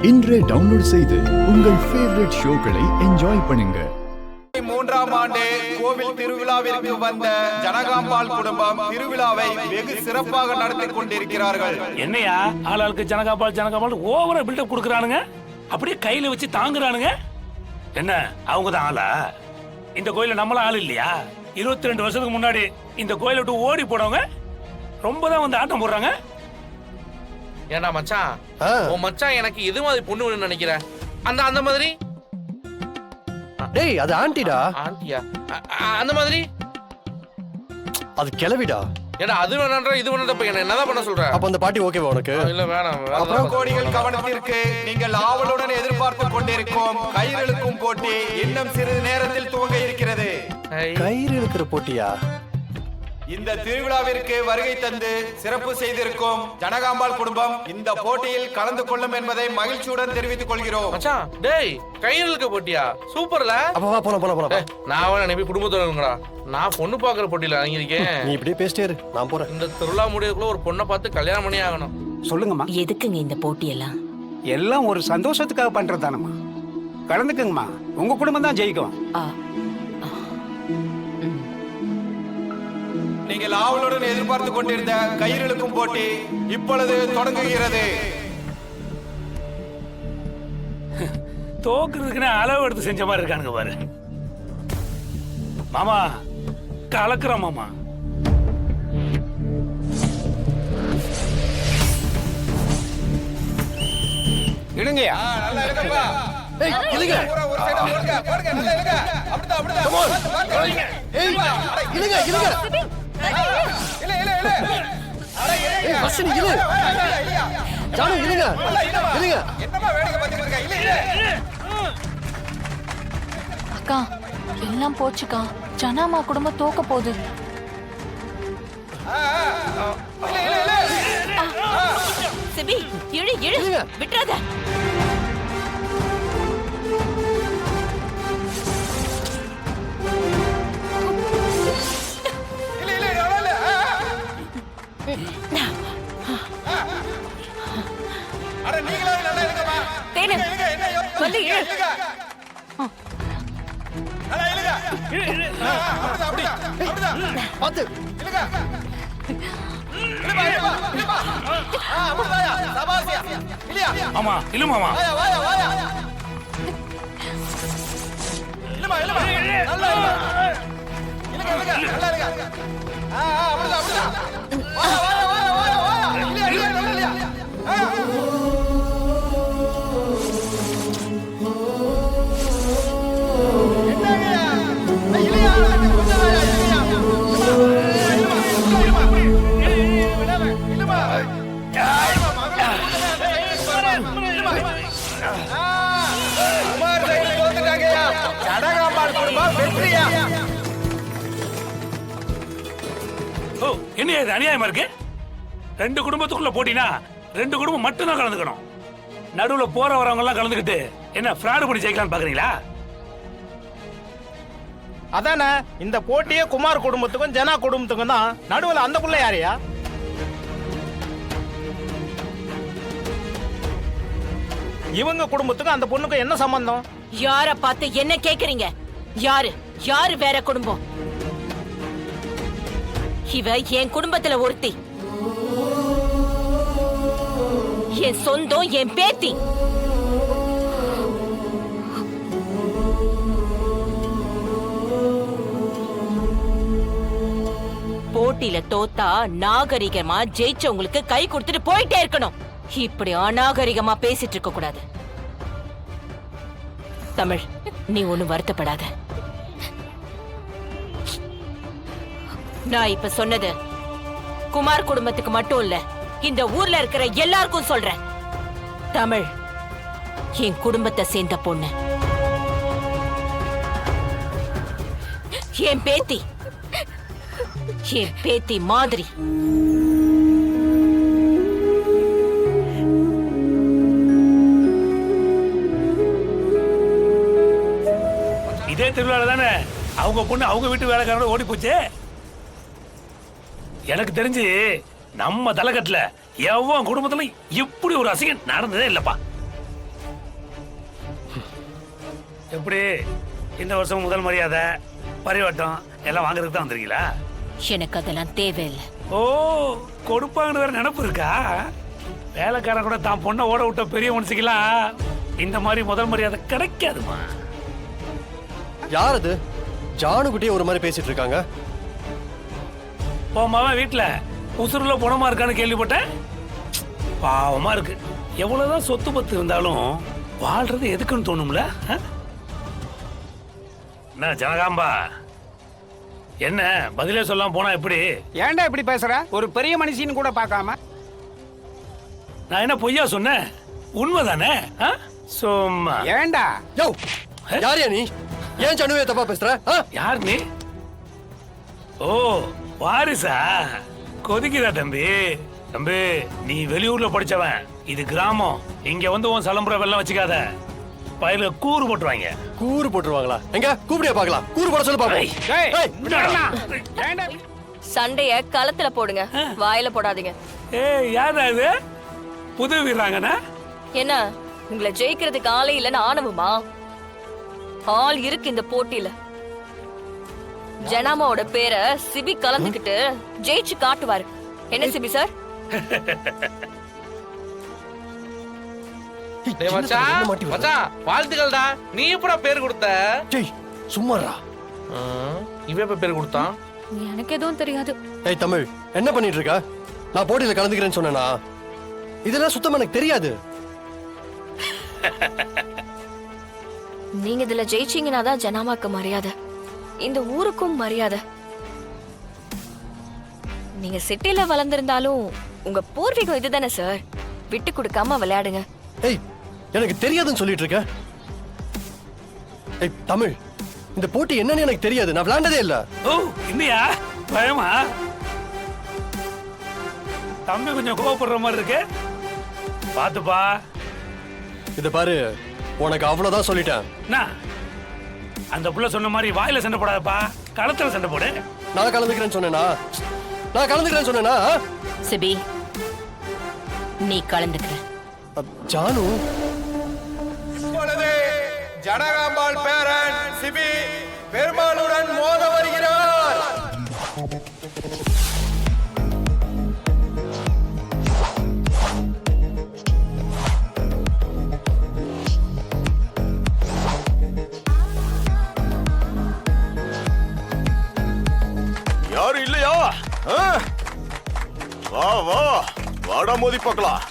இன்றே டவுன்லோட் செய்து உங்கள் ஃபேவரட் ஷோக்களை என்ஜாய் பண்ணுங்க. 3ஆம் ஆண்டு கோவில் திருவிழாவிற்கு வந்த ஜனகாம்பாள் குடும்பம் திருவிழாவை வெகு சிறப்பாக நடத்தி கொண்டிருக்கிறார்கள். என்னையா ஆளாளுக்கு ஜனகாம்பாள் ஓவரா பில்டப் கொடுக்கறானுங்க, அப்படியே கையில வச்சு தாங்குறானுங்க. என்ன அவங்க தான் ஆளா? இந்த கோயில நம்மள ஆள் இல்லையா? 22 வருஷத்துக்கு முன்னாடி இந்த கோயிலை விட்டு ஓடி போனவங்க ரொம்ப தான் வந்து ஆட்டம் போடுறாங்க. ஏண்டா மச்சான், உன் மச்சான் எனக்கு எது மாதிரி பொண்ணு வேணும்னு நினைக்கிற? அந்த மாதிரி டேய், அது ஆண்டிடா. ஆண்டியா? அந்த மாதிரி அது கிளவிடா. ஏடா அது வேணாம்ன்ற இது வேணாம்ன்ற என்னதான் பண்ண சொல்ற? அப்ப அந்த பாட்டி ஓகேவா உனக்கு? இல்ல வேணாம். அப்புறம் கோடிகள் கவனத்திற்கு நீங்கள் ஆவலுடன் எதிர்பார்த்து கொண்டிருக்கும் கயிறு இழுக்கும் போட்டி இன்னும் சிறிது நேரத்தில் துவங்க இருக்கிறது. கயிறு இழுக்கிற போட்டியா? இந்த திருவிழாவிற்கு வருகை தந்து சிறப்பு செய்திருக்கும் ஜனகாம்பாள் குடும்பம் இந்த போட்டியில் கலந்து கொள்ளும் என்பதை மகிழ்ச்சியுடன் தெரிவித்துக் கொள்கிறோம். மச்சான், டேய் கயிறு இழுக்க போட்டியா? சூப்பர்ல. அப்ப வா போலாம். நான் வேணா நம்பி குடும்பத்தோட இருங்கடா. நான் பொண்ணு பாக்குற போட்டியில இறங்கியிருக்கேன். நீ இப்படியே பேசிட்டே இரு, நான் போறேன். இந்த திருவிழா முடியக்குள்ள ஒரு பொண்ணை பார்த்து கல்யாணம் பண்ணி ஆகணும். சொல்லுங்கம்மா. எதுக்குங்க இந்த போட்டி எல்லாம்? எல்லாம் ஒரு சந்தோஷத்துக்காக பண்றதானம்மா. கலந்துக்குங்கம்மா, உங்க குடும்பம் தான் ஜெயிக்கும். நீங்கள் ஆவலுடன் எதிர்பார்த்து கொண்டிருந்த கயிறு இழுக்கும் போட்டி இப்பொழுது தொடங்குகிறது. தோக்குறதுக்குன்னு அளவு எடுத்து செஞ்ச மாதிரி இருக்கானுங்க பாரு. மாமா கலக்குறோம் மாமா. இடுங்கயா. நல்லா இழுங்கப்பா. ஏய், இழுங்க. ஒரு சைடா போடுங்க. நல்லா இழுங்க. அப்படிதான். ஏய், இழுங்க. இல்ல. ஏய், ஃபர்ஸ்ட் நீ இழு. ஜானு இழுங்க. என்னமா வேடிக்கை பார்த்துட்டு இருக்க? இல்ல. அக்கா எல்லாம் போச்சுக்கா. ஜனாமா குடும்பம் தோக்க போகுது. சிபி இழு விட்டுறாத. அட நீங்களே நல்லா இழுங்கம்மா. தேனு வந்து இழு. நல்லா இழுங்க. அப்படிதான். பாத்து. இழுமா. அப்படிதாயா. சபாசியா. இல்லையா? ஆமா இல்ல மாமா. வாயா. இழுமா. நல்லா இழுமா. இழுங்க. நல்லா இழுங்க. அப்படிதான். வாயா. இல்லையா. ஓ, என்ன இது அநியாயமா இருக்கு? 2 குடும்பத்துக்குள்ள போட்டினா 2 குடும்பம் மட்டும் தான் கலந்துக்கணும். நடுவுல போற வரவங்க எல்லாம் கலந்துக்கிட்டு என்ன ஃப்ராட் பண்ணி ஜெயிக்கலாம்னு பாக்குறீங்களா? அதானே இந்த போட்டியே குமார் குடும்பத்துக்கும் ஜனா குடும்பத்துக்கும் தான். நடுவுல அந்த புள்ள யாரையா? இவங்க குடும்பத்துக்கும் அந்த பொண்ணுக்கும் என்ன சம்பந்தம்? யார பார்த்து என்ன கேக்குறீங்க? யாரு வேற குடும்பம்? இவ என் குடும்பத்துல ஒருத்தி. என் சொந்தம், என் பேத்தி. போட்டியில தோத்தா நாகரிகமா ஜெயிச்சவங்களுக்கு கை கொடுத்துட்டு போயிட்டே இருக்கணும். இப்படி அநாகரிகமா பேசிட்டு இருக்க கூடாது. தமிழ், நீ ஒண்ணும் வருத்தப்படாத. நான் இப்ப சொன்னது குமார் குடும்பத்துக்கு மட்டும் இல்ல, இந்த ஊர்ல இருக்கிற எல்லாருக்கும் சொல்றேன். தமிழ் என் குடும்பத்தை சேர்ந்த பொண்ணு. என் பேத்தி மாதிரி. இதே திருவிழா தானே அவங்க பொண்ணு அவங்க வீட்டு வேலைக்காரோட ஓடி போச்சு. எனக்கு தெரிஞ்சு நம்ம தலைக்கட்டுல எவன் குடும்பத்துல இப்படி ஒரு அசிங்கம் நடந்ததே இல்லப்பா. எப்படி இந்த வருஷம் முதல் மரியாதை பரிவட்டம் எல்லாம் வாங்குறதுக்கு தான் வந்திருக்கீங்களா? எனக்கு அதெல்லாம் தேவையில்லை. ஓ, கொடுப்பாங்கன்னு வேற நினப்பு இருக்கா? வேலைக்காரன் கூட தான் பொண்ணை ஓட விட்ட பெரிய மனுஷிக்கலாம் இந்த மாதிரி முதல் மரியாதை கிடைக்காதுமா. யார் அது? ஜானுகுட்டியே ஒரு மாதிரி பேசிட்டு இருக்காங்க. போமாவன் வீட்டுல உசுருல பணமா இருக்கான்னு கேள்விப்பட்டேன். பாவமா இருக்கு. எவ்வளவுதான் சொத்து பத்து இருந்தாலும் வாழ்றது எதுக்குன்னு தோணும்ல? என்ன ஜனகாம்பா, என்ன பதிலே சொல்லாம போனா எப்படி? ஏன்டா இப்படி பேசுற? ஒரு பெரிய மனுஷின்னு கூட பார்க்காம. நான் என்ன பொய்யா சொன்னேன்? உண்மைதானே? சும்மா ஏன்டா? யோ, யாரையா நீ? ஏன் ஜானுவே தப்பா பேசுற? யார் நீ? ஓ, வாரிசா? கொதிக்குதா தம்பி? தம்பி, நீ வெளியூர்ல படிச்சவன், இது கிராமம். இங்க வந்து உன் சலம்புற வெள்ளம் வச்சுக்காத, பயில கூறு போட்டுருவாங்க. கூறு போட்டுருவாங்களா? எங்க கூப்பிடியா பார்க்கலாம். கூறு போட சொல்லு பாப்போம். டேய், ஏய், விடுடா. ஏன்டா? சண்டைய களத்துல போடுங்க, வாயில போடாதீங்க. ஏய், யாரா இது? புது வீராங்கண்ணா? என்ன உங்களை ஜெயிக்கிறதுக்கு ஆளே இல்லைன்னு ஆணவமா? ஆள் இருக்கு இந்த போட்டியில. ஜனாமாவோட பேரை சிபி கலந்துக்கிட்டு ஜெயிச்சு காட்டுவாரு. என்ன சிபி சார்? டேய் மச்சான், மச்சான் வாழ்த்துக்கள்டா. நீ எப்படா பேர் கொடுத்த? டேய் சும்மாடா. இவன் எப்ப பேர் கொடுத்தான்? எனக்கு எதுவும் தெரியாது. ஏய் தமிழ், என்ன பண்ணிட்டு இருக்க? நான் போட்டியில கலந்துக்கிறேன்னு சொன்னேனா? இதெல்லாம் சுத்தமா எனக்கு தெரியாது. நீங்க இதுல ஜெயிச்சீங்கன்னா தான் ஜனாமாக்கு மரியாதை, இந்த ஊருக்கும் மரியாதை. நீங்க சிட்டில வளர்ந்திருந்தாலும் உங்க பூர்வீகம் இதுதானே சார். விட்டு கொடுக்காம விளையாடுங்க. ஏய், எனக்கு தெரியாதுன்னு சொல்லிட்டு இருக்க. ஏய் தமிழ், இந்த போட்டி என்னன்னு எனக்கு தெரியாது. நான் விளையாண்டதே இல்ல. ஓ, இல்லையா? பயமா? தம்பி கொஞ்சம் கோவப்படுற மாதிரி இருக்கு. பாத்துப்பா. இத பாரு, உனக்கு அவ்வளவுதான் சொல்லிட்டேன். என்ன? அந்த புள்ள சொன்ன மாதிரி வாயில சண்டை போடாதப்பா, களத்துல சண்டை போடு. நான் கலந்துக்கிறேன்னு சொன்னேனா? நான் கலந்துக்கிறேன்னு சொன்னேனா? சிபி, நீ கலந்துக்கிற. ஜானு, இப்பொழுது ஜனகாம்பாள் பேரன் சிபி பெருமாளுடன் மோத வருகிறார். யாரும் இல்லையா? வா வா, வாடா மோதி பார்க்கலாம்.